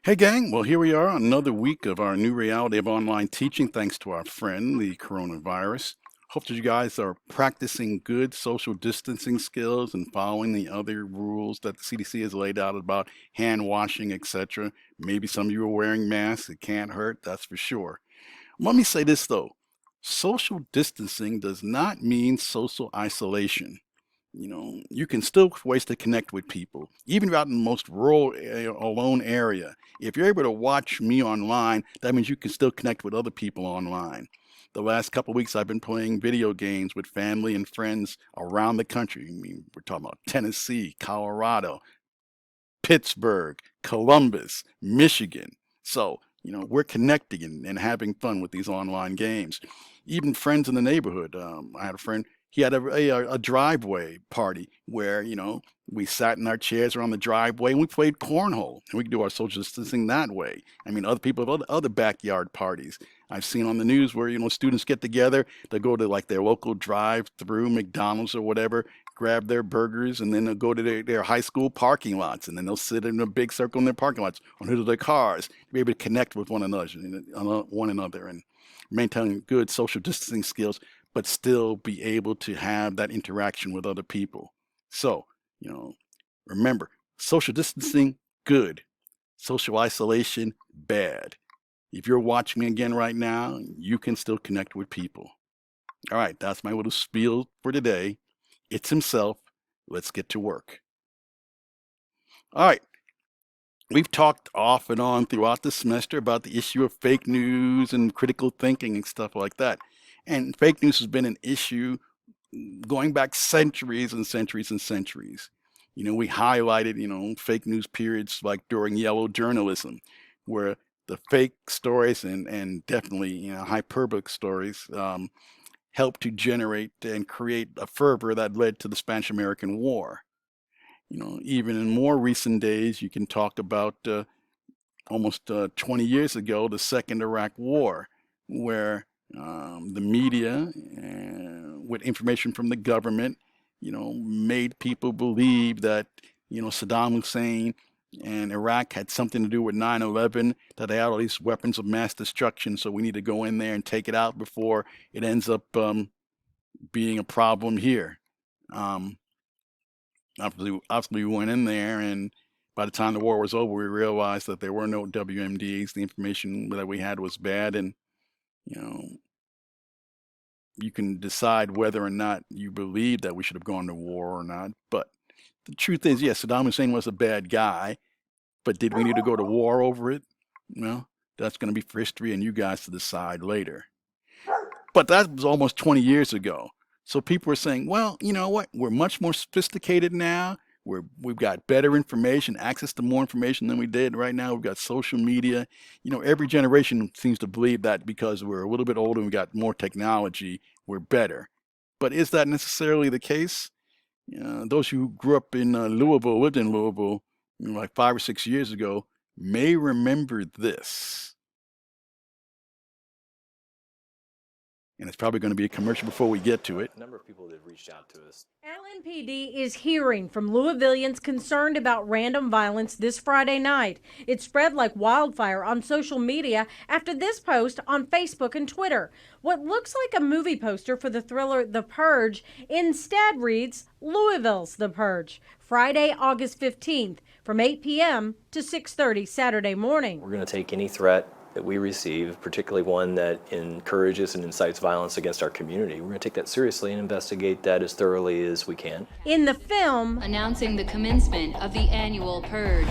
Hey, gang. Well, here we are, another week of our new reality of online teaching, thanks to our friend, the coronavirus. Hope that you guys are practicing good social distancing skills and following the other rules that the CDC has laid out about hand washing, etc. Maybe some of you are wearing masks. It can't hurt, that's for sure. Let me say this, though. Social distancing does not mean social isolation. You can still ways to connect with people, even if you're out in the most rural, alone area. If you're able to watch me online, that means you can still connect with other people online. The last couple of weeks, I've been playing video games with family and friends around the country. I mean, we're talking about Tennessee, Colorado, Pittsburgh, Columbus, Michigan. So, we're connecting and having fun with these online games. Even friends in the neighborhood. I had a friend, he had a driveway party where, we sat in our chairs around the driveway and we played cornhole. And we could do our social distancing that way. I mean, other people have other backyard parties. I've seen on the news where, students get together, they go to like their local drive-through McDonald's or whatever, grab their burgers, and then they'll go to their high school parking lots, and then they'll sit in a big circle in their parking lots on hood of their cars to be able to connect with one another and maintain good social distancing skills, but still be able to have that interaction with other people. So, remember, social distancing, good. Social isolation, bad. If you're watching me again right now, you can still connect with people. All right, that's my little spiel for today. It's himself. Let's get to work. All right. We've talked off and on throughout the semester about the issue of fake news and critical thinking and stuff like that. And fake news has been an issue going back centuries and centuries and centuries. We highlighted, fake news periods like during yellow journalism, where the fake stories and definitely, hyperbolic stories helped to generate and create a fervor that led to the Spanish American War. Even in more recent days, you can talk about almost 20 years ago, the Second Iraq War, where the media, with information from the government, made people believe that, Saddam Hussein and Iraq had something to do with 9/11, that they had all these weapons of mass destruction, so we need to go in there and take it out before it ends up being a problem here. Um, obviously, we went in there, and by the time the war was over, we realized that there were no WMDs. The information that we had was bad, and you know, you can decide whether or not you believe that we should have gone to war or not. But the truth is, yes, Saddam Hussein was a bad guy, but did we need to go to war over it? Well, that's going to be for history and you guys to decide later. But that was almost 20 years ago. So people were saying, well, you know what? We're much more sophisticated now. We've got better information, access to more information than we did right now. We've got social media. Every generation seems to believe that because we're a little bit older and we got more technology, we're better. But is that necessarily the case? Those who grew up in Louisville, lived in Louisville, like 5 or 6 years ago, may remember this. And it's probably going to be a commercial before we get to it. A number of people that have reached out to us. LNPD is hearing from Louisvillians concerned about random violence this Friday night. It spread like wildfire on social media after this post on Facebook and Twitter. What looks like a movie poster for the thriller The Purge instead reads Louisville's The Purge, Friday, August 15th from 8 p.m. to 6:30 Saturday morning. We're going to take any threat that we receive, particularly one that encourages and incites violence against our community. We're going to take that seriously and investigate that as thoroughly as we can. In the film, announcing the commencement of the annual purge,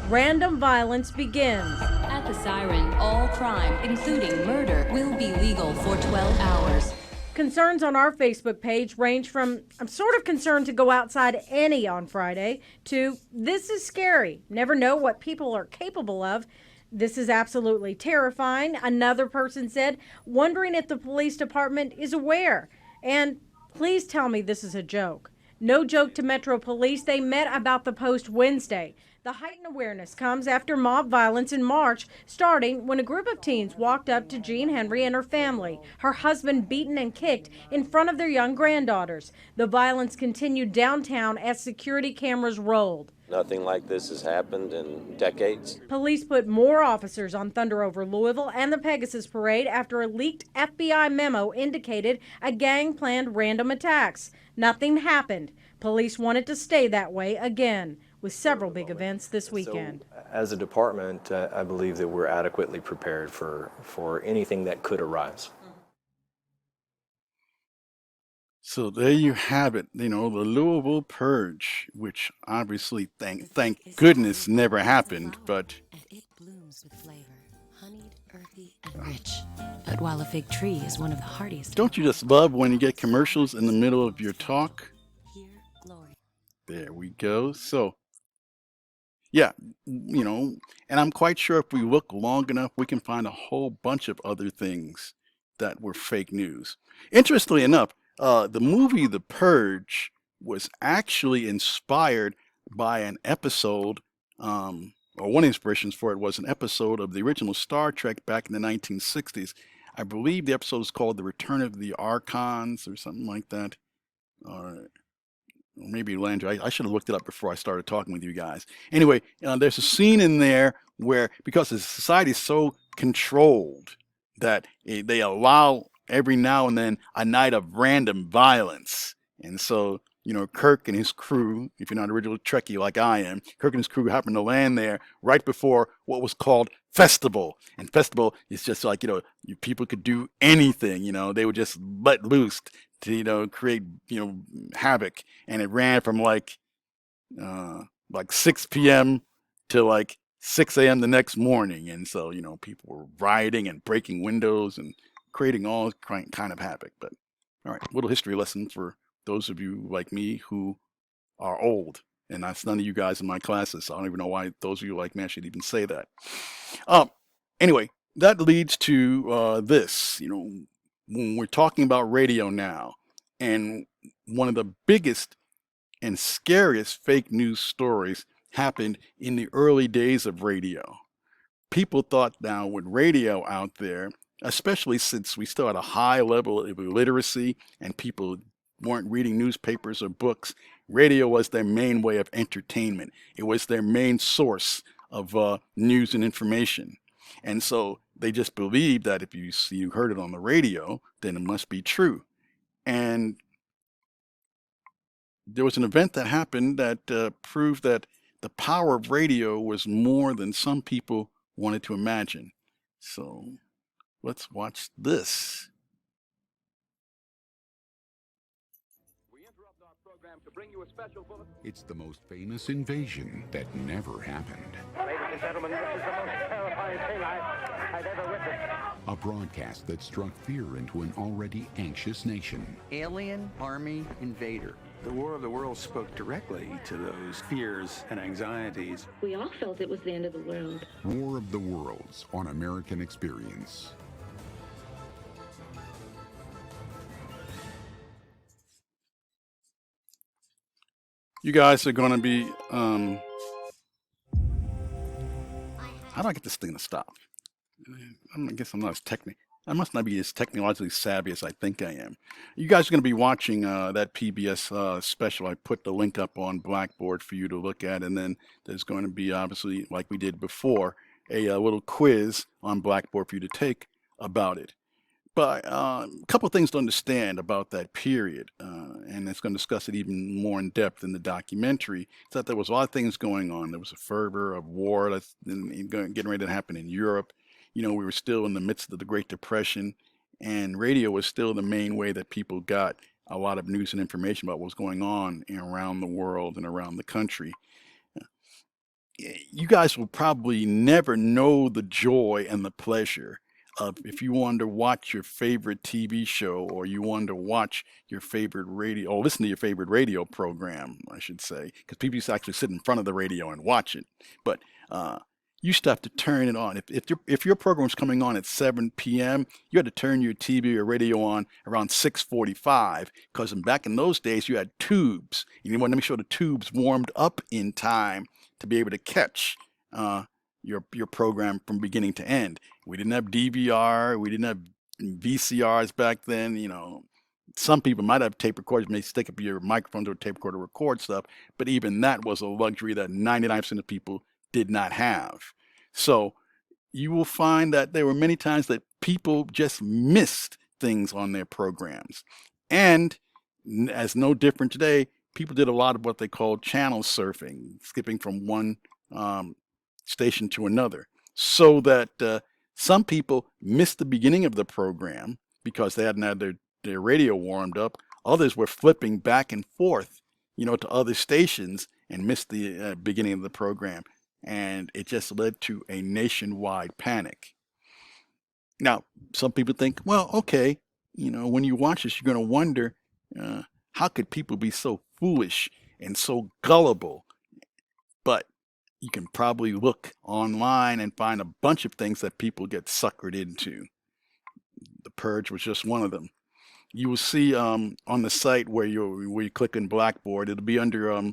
random violence begins. At the siren, all crime, including murder, will be legal for 12 hours. Concerns on our Facebook page range from, I'm sort of concerned to go outside any on Friday, to this is scary. Never know what people are capable of. This is absolutely terrifying. Another person said, wondering if the police department is aware. And please tell me this is a joke. No joke to Metro Police. They met about the post Wednesday. The heightened awareness comes after mob violence in March, starting when a group of teens walked up to Jean Henry and her family, her husband beaten and kicked in front of their young granddaughters. The violence continued downtown as security cameras rolled. Nothing like this has happened in decades. Police put more officers on Thunder over Louisville and the Pegasus Parade after a leaked FBI memo indicated a gang planned random attacks. Nothing happened. Police want it to stay that way again, with several big events this weekend. So, as a department, I believe that we're adequately prepared for anything that could arise. So there you have it, the Louisville Purge, which obviously thank goodness never happened, but And it blooms with flavor, honeyed, earthy, and rich. But while a fig tree is one of the hardiest, don't you just love when you get commercials in the middle of your talk? here, glory. There we go. So, yeah, and I'm quite sure if we look long enough, we can find a whole bunch of other things that were fake news. Interestingly enough, the movie The Purge was actually inspired by an episode, or one of the inspirations for it was an episode of the original Star Trek back in the 1960s. I believe the episode is called The Return of the Archons or something like that. Or maybe Landry. I should have looked it up before I started talking with you guys. Anyway, there's a scene in there where, because the society is so controlled that they allow every now and then a night of random violence. And so, Kirk and his crew, if you're not an original Trekkie like I am, Kirk and his crew happened to land there right before what was called Festival. And Festival is just like, people could do anything, they would just let loose to, create, havoc. And it ran from like 6 p.m. to like 6 a.m. the next morning. And so, people were rioting and breaking windows and creating all kind of havoc. But all right, little history lesson for those of you like me who are old, and that's none of you guys in my classes. So I don't even know why those of you like me I should even say that. Anyway, that leads to this. When we're talking about radio now, and one of the biggest and scariest fake news stories happened in the early days of radio. People thought now with radio out there, especially since we still had a high level of illiteracy and people weren't reading newspapers or books, radio was their main way of entertainment. It was their main source of news and information. And so they just believed that if you heard it on the radio, then it must be true. And there was an event that happened that proved that the power of radio was more than some people wanted to imagine. So let's watch this. It's the most famous invasion that never happened. Ladies and gentlemen, this is the most terrifying thing I've ever witnessed. A broadcast that struck fear into an already anxious nation. Alien army invader. The War of the Worlds spoke directly to those fears and anxieties. We all felt it was the end of the world. War of the Worlds on American Experience. You guys are going to be, how do I get this thing to stop? I guess I'm not as I must not be as technologically savvy as I think I am. You guys are going to be watching that PBS special. I put the link up on Blackboard for you to look at, and then there's going to be, obviously, like we did before, a little quiz on Blackboard for you to take about it. But a couple of things to understand about that period, and it's going to discuss it even more in depth in the documentary, is that there was a lot of things going on. There was a fervor of war that's getting ready to happen in Europe. We were still in the midst of the Great Depression, and radio was still the main way that people got a lot of news and information about what was going on around the world and around the country. You guys will probably never know the joy and the pleasure of, if you wanted to watch your favorite TV show, or you wanted to watch your favorite radio, or listen to your favorite radio program, I should say, because people used to actually sit in front of the radio and watch it. But you used to have to turn it on. If your program's coming on at 7 p.m., you had to turn your TV or radio on around 6:45, because back in those days you had tubes. You wanted to make sure the tubes warmed up in time to be able to catch your program from beginning to end. We didn't have DVR. We didn't have VCRs back then. Some people might have tape recorders, may stick up your microphone to a tape recorder to record stuff, but even that was a luxury that 99% of people did not have. So you will find that there were many times that people just missed things on their programs. And as no different today, people did a lot of what they call channel surfing, skipping from one station to another, so that some people missed the beginning of the program because they hadn't had their radio warmed up. Others were flipping back and forth, to other stations and missed the beginning of the program. And it just led to a nationwide panic. Now, some people think, well, okay, when you watch this, you're going to wonder, how could people be so foolish and so gullible? But you can probably look online and find a bunch of things that people get suckered into. The Purge was just one of them. You will see on the site where you click on Blackboard, it'll be under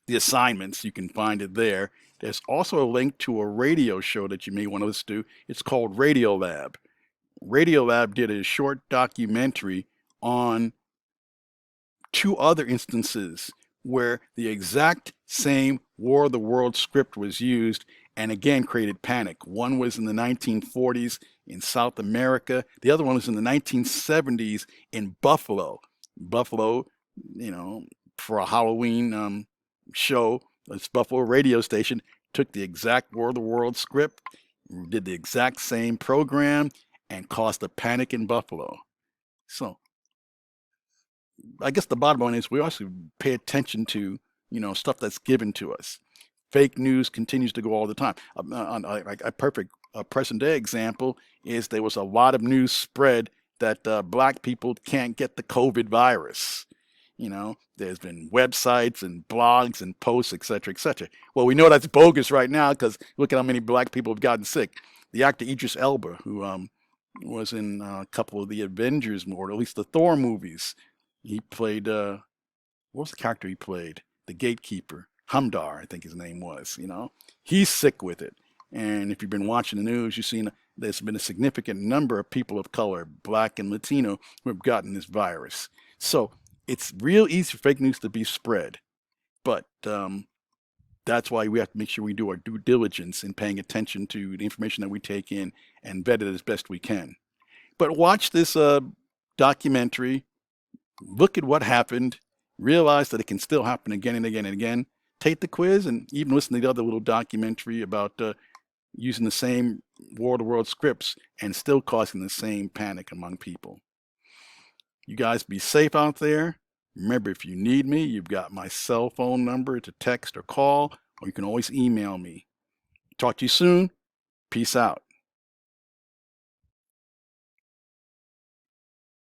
the assignments. You can find it there. There's also a link to a radio show that you may want to listen to. It's called Radiolab. Radiolab did a short documentary on 2 other instances where the exact same War of the Worlds script was used and again created panic. One was in the 1940s in South America. The other one was in the 1970s in Buffalo. Buffalo, for a Halloween show, this Buffalo radio station took the exact War of the Worlds script, did the exact same program, and caused a panic in Buffalo. So I guess the bottom line is we also pay attention to, stuff that's given to us. Fake news continues to go all the time. A perfect present day example is there was a lot of news spread that black people can't get the COVID virus. There's been websites and blogs and posts, et cetera, et cetera. Well, we know that's bogus right now because look at how many black people have gotten sick. The actor Idris Elba, who was in a couple of the Avengers, or at least the Thor movies, he played, what was the character he played? The gatekeeper, Hamdar, I think his name was, He's sick with it. And if you've been watching the news, you've seen there's been a significant number of people of color, black and Latino, who have gotten this virus. So it's real easy for fake news to be spread. But that's why we have to make sure we do our due diligence in paying attention to the information that we take in and vet it as best we can. But watch this documentary, look at what happened, realize that it can still happen again and again and again. Take the quiz and even listen to the other little documentary about using the same War of the Worlds scripts and still causing the same panic among people. You guys be safe out there. Remember, if you need me, you've got my cell phone number to text or call, or you can always email me. Talk to you soon. Peace out.